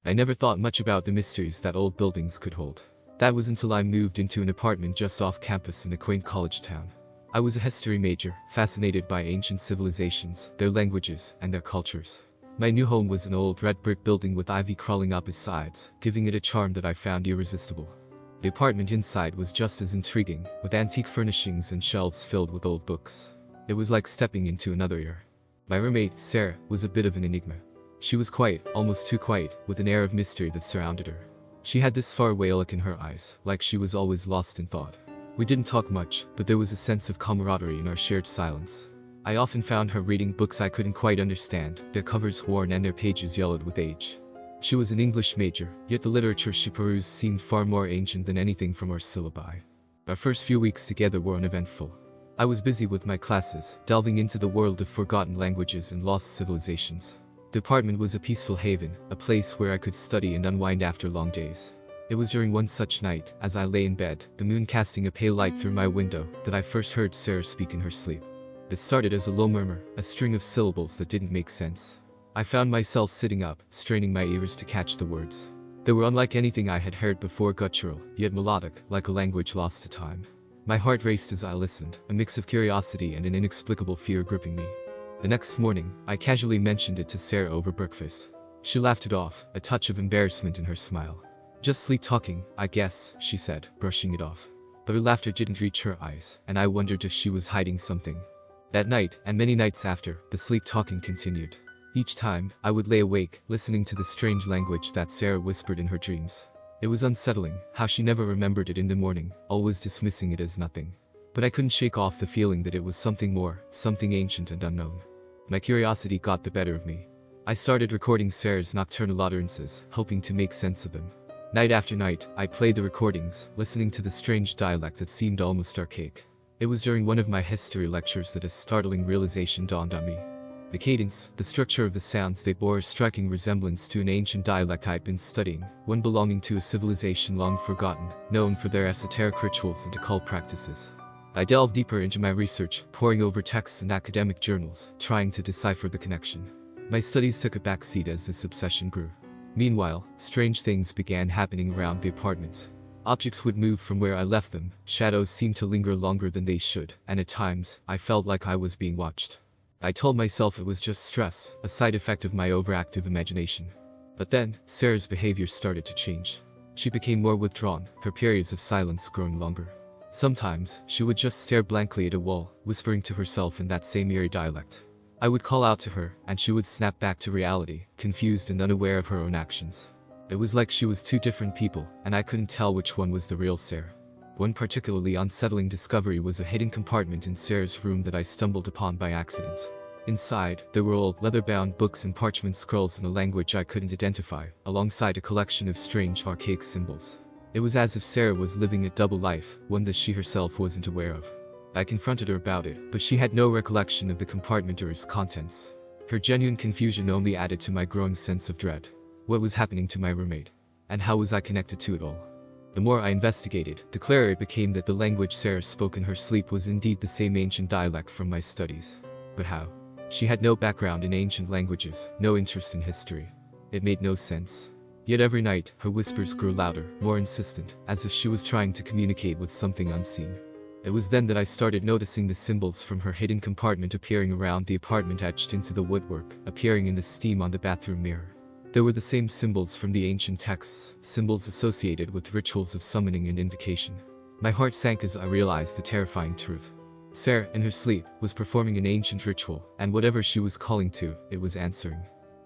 I never thought much about the mysteries that old buildings could hold. That was until I moved into an apartment just off campus in a quaint college town. I was a history major, fascinated by ancient civilizations, their languages, and their cultures. My new home was an old red brick building with ivy crawling up its sides, giving it a charm that I found irresistible. The apartment inside was just as intriguing, with antique furnishings and shelves filled with old books. It was like stepping into another era. My roommate, Sara, was a bit of an enigma. She was quiet, almost too quiet, with an air of mystery that surrounded her. She had this faraway look in her eyes, like she was always lost in thought. We didn't talk much, but there was a sense of camaraderie in our shared silence. I often found her reading books I couldn't quite understand, their covers worn and their pages yellowed with age. She was an English major, yet the literature she perused seemed far more ancient than anything from our syllabi. Our first few weeks together were uneventful. I was busy with my classes, delving into the world of forgotten languages and lost civilizations. The apartment was a peaceful haven, a place where I could study and unwind after long days. It was during one such night, as I lay in bed, the moon casting a pale light through my window, that I first heard Sara speak in her sleep. It started as a low murmur, a string of syllables that didn't make sense. I found myself sitting up, straining my ears to catch the words. They were unlike anything I had heard before, guttural, yet melodic, like a language lost to time. My heart raced as I listened, a mix of curiosity and an inexplicable fear gripping me. The next morning, I casually mentioned it to Sara over breakfast. She laughed it off, a touch of embarrassment in her smile. "Just sleep talking, I guess," she said, brushing it off. But her laughter didn't reach her eyes, and I wondered if she was hiding something. That night, and many nights after, the sleep talking continued. Each time, I would lay awake, listening to the strange language that Sara whispered in her dreams. It was unsettling, how she never remembered it in the morning, always dismissing it as nothing. But I couldn't shake off the feeling that it was something more, something ancient and unknown. My curiosity got the better of me. I started recording Sara's nocturnal utterances, hoping to make sense of them. Night after night, I played the recordings, listening to the strange dialect that seemed almost archaic. It was during one of my history lectures that a startling realization dawned on me. The cadence, the structure of the sounds they bore a striking resemblance to an ancient dialect I'd been studying, one belonging to a civilization long forgotten, known for their esoteric rituals and occult practices. I delved deeper into my research, poring over texts and academic journals, trying to decipher the connection. My studies took a backseat as this obsession grew. Meanwhile, strange things began happening around the apartment. Objects would move from where I left them, shadows seemed to linger longer than they should, and at times, I felt like I was being watched. I told myself it was just stress, a side effect of my overactive imagination. But then, Sara's behavior started to change. She became more withdrawn, her periods of silence growing longer. Sometimes, she would just stare blankly at a wall, whispering to herself in that same eerie dialect. I would call out to her, and she would snap back to reality, confused and unaware of her own actions. It was like she was two different people, and I couldn't tell which one was the real Sara. One particularly unsettling discovery was a hidden compartment in Sara's room that I stumbled upon by accident. Inside, there were old leather-bound books and parchment scrolls in a language I couldn't identify, alongside a collection of strange archaic symbols. It was as if Sara was living a double life, one that she herself wasn't aware of. I confronted her about it, but she had no recollection of the compartment or its contents. Her genuine confusion only added to my growing sense of dread. What was happening to my roommate? And how was I connected to it all? The more I investigated, the clearer it became that the language Sara spoke in her sleep was indeed the same ancient dialect from my studies. But how? She had no background in ancient languages, no interest in history. It made no sense. Yet every night, her whispers grew louder, more insistent, as if she was trying to communicate with something unseen. It was then that I started noticing the symbols from her hidden compartment appearing around the apartment, etched into the woodwork, appearing in the steam on the bathroom mirror. There were the same symbols from the ancient texts, symbols associated with rituals of summoning and invocation. My heart sank as I realized the terrifying truth. Sara, in her sleep, was performing an ancient ritual, and whatever she was calling to, it was answering.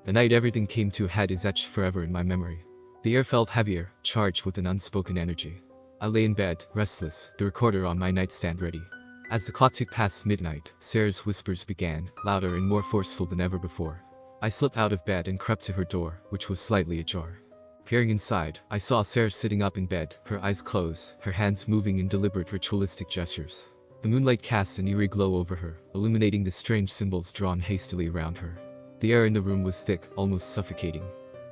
The night everything came to a head is etched forever in my memory. The air felt heavier, charged with an unspoken energy. I lay in bed, restless, the recorder on my nightstand ready. As the clock ticked past midnight, Sara's whispers began, louder and more forceful than ever before. I slipped out of bed and crept to her door, which was slightly ajar. Peering inside, I saw Sara sitting up in bed, her eyes closed, her hands moving in deliberate ritualistic gestures. The moonlight cast an eerie glow over her, illuminating the strange symbols drawn hastily around her. The air in the room was thick, almost suffocating.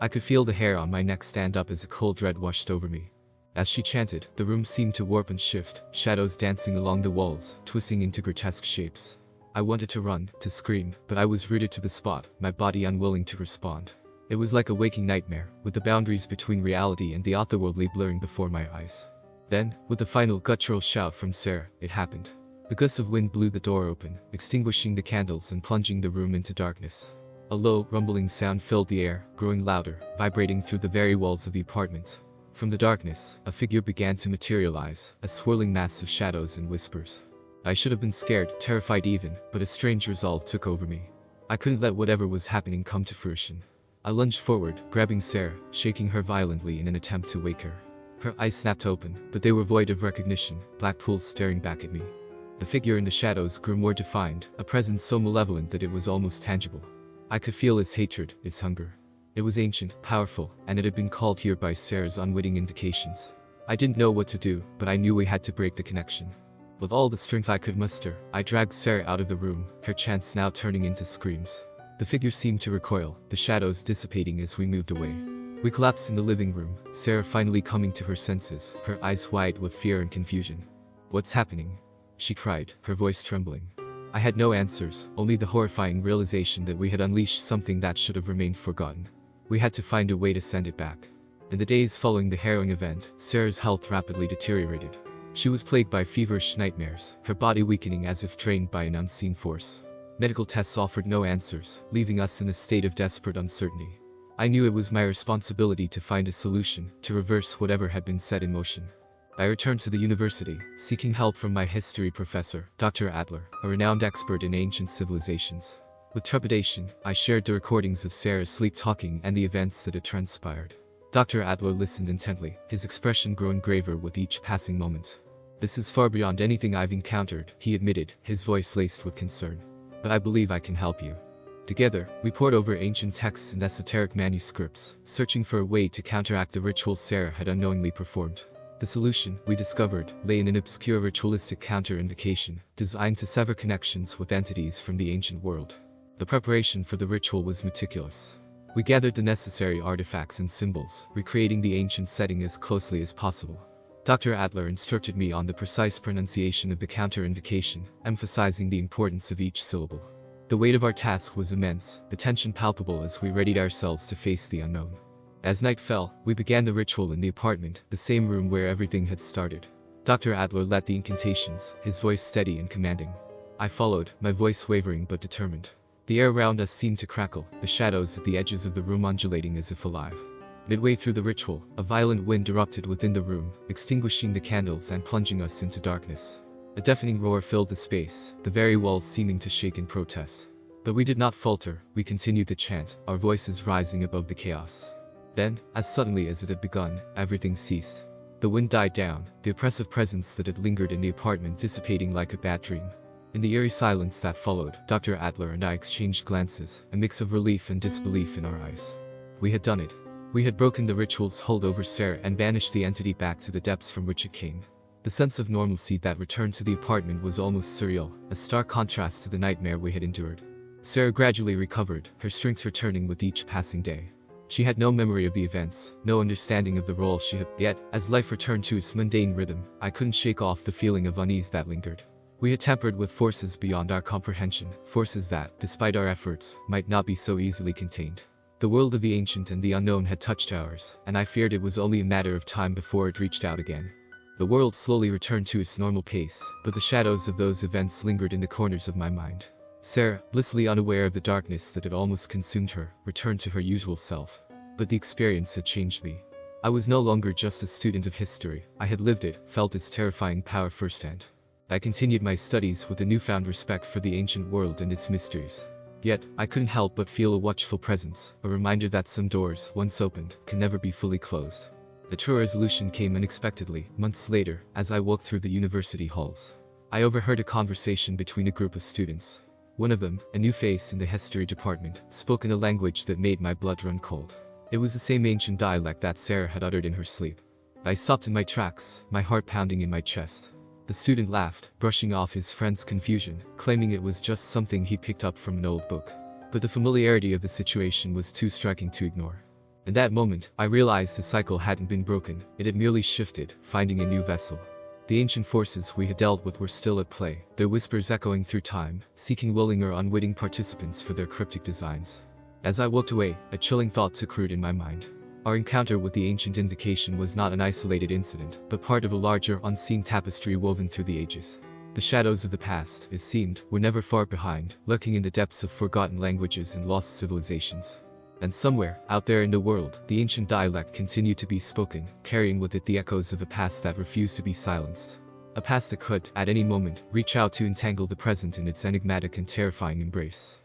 I could feel the hair on my neck stand up as a cold dread washed over me. As she chanted, the room seemed to warp and shift, shadows dancing along the walls, twisting into grotesque shapes. I wanted to run, to scream, but I was rooted to the spot, my body unwilling to respond. It was like a waking nightmare, with the boundaries between reality and the otherworldly blurring before my eyes. Then, with the final guttural shout from Sara, it happened. A gust of wind blew the door open, extinguishing the candles and plunging the room into darkness. A low, rumbling sound filled the air, growing louder, vibrating through the very walls of the apartment. From the darkness, a figure began to materialize, a swirling mass of shadows and whispers. I should have been scared, terrified even, but a strange resolve took over me. I couldn't let whatever was happening come to fruition. I lunged forward, grabbing Sara, shaking her violently in an attempt to wake her. Her eyes snapped open, but they were void of recognition, black pools staring back at me. The figure in the shadows grew more defined, a presence so malevolent that it was almost tangible. I could feel its hatred, its hunger. It was ancient, powerful, and it had been called here by Sara's unwitting indications. I didn't know what to do, but I knew we had to break the connection. With all the strength I could muster, I dragged Sara out of the room, her chants now turning into screams. The figure seemed to recoil, the shadows dissipating as we moved away. We collapsed in the living room, Sara finally coming to her senses, her eyes wide with fear and confusion. "What's happening?" she cried, her voice trembling. I had no answers, only the horrifying realization that we had unleashed something that should have remained forgotten. We had to find a way to send it back. In the days following the harrowing event, Sara's health rapidly deteriorated. She was plagued by feverish nightmares, her body weakening as if drained by an unseen force. Medical tests offered no answers, leaving us in a state of desperate uncertainty. I knew it was my responsibility to find a solution, to reverse whatever had been set in motion. I returned to the university, seeking help from my history professor, Dr. Adler, a renowned expert in ancient civilizations. With trepidation, I shared the recordings of Sara's sleep-talking and the events that had transpired. Dr. Adler listened intently, his expression growing graver with each passing moment. "This is far beyond anything I've encountered," he admitted, his voice laced with concern. "But I believe I can help you." Together, we pored over ancient texts and esoteric manuscripts, searching for a way to counteract the rituals Sara had unknowingly performed. The solution, we discovered, lay in an obscure ritualistic counter-invocation, designed to sever connections with entities from the ancient world. The preparation for the ritual was meticulous. We gathered the necessary artifacts and symbols, recreating the ancient setting as closely as possible. Dr. Adler instructed me on the precise pronunciation of the counter-invocation, emphasizing the importance of each syllable. The weight of our task was immense, the tension palpable as we readied ourselves to face the unknown. As night fell, we began the ritual in the apartment, the same room where everything had started. Dr. Adler led the incantations, his voice steady and commanding. I followed, my voice wavering but determined. The air around us seemed to crackle, the shadows at the edges of the room undulating as if alive. Midway through the ritual, a violent wind erupted within the room, extinguishing the candles and plunging us into darkness. A deafening roar filled the space, the very walls seeming to shake in protest. But we did not falter, we continued the chant, our voices rising above the chaos. Then, as suddenly as it had begun, everything ceased. The wind died down, the oppressive presence that had lingered in the apartment dissipating like a bad dream. In the eerie silence that followed, Dr. Adler and I exchanged glances, a mix of relief and disbelief in our eyes. We had done it. We had broken the ritual's hold over Sara and banished the entity back to the depths from which it came. The sense of normalcy that returned to the apartment was almost surreal, a stark contrast to the nightmare we had endured. Sara gradually recovered, her strength returning with each passing day. She had no memory of the events, no understanding of the role she had. Yet, as life returned to its mundane rhythm, I couldn't shake off the feeling of unease that lingered. We had tampered with forces beyond our comprehension, forces that, despite our efforts, might not be so easily contained. The world of the ancient and the unknown had touched ours, and I feared it was only a matter of time before it reached out again. The world slowly returned to its normal pace, but the shadows of those events lingered in the corners of my mind. Sara, blissfully unaware of the darkness that had almost consumed her, returned to her usual self. But the experience had changed me. I was no longer just a student of history, I had lived it, felt its terrifying power firsthand. I continued my studies with a newfound respect for the ancient world and its mysteries. Yet, I couldn't help but feel a watchful presence, a reminder that some doors, once opened, can never be fully closed. The true resolution came unexpectedly, months later, as I walked through the university halls. I overheard a conversation between a group of students. One of them, a new face in the history department, spoke in a language that made my blood run cold. It was the same ancient dialect that Sara had uttered in her sleep. I stopped in my tracks, my heart pounding in my chest. The student laughed, brushing off his friend's confusion, claiming it was just something he picked up from an old book. But the familiarity of the situation was too striking to ignore. In that moment, I realized the cycle hadn't been broken, it had merely shifted, finding a new vessel. The ancient forces we had dealt with were still at play, their whispers echoing through time, seeking willing or unwitting participants for their cryptic designs. As I walked away, a chilling thought took root in my mind. Our encounter with the ancient invocation was not an isolated incident, but part of a larger, unseen tapestry woven through the ages. The shadows of the past, it seemed, were never far behind, lurking in the depths of forgotten languages and lost civilizations. And somewhere, out there in the world, the ancient dialect continued to be spoken, carrying with it the echoes of a past that refused to be silenced. A past that could, at any moment, reach out to entangle the present in its enigmatic and terrifying embrace.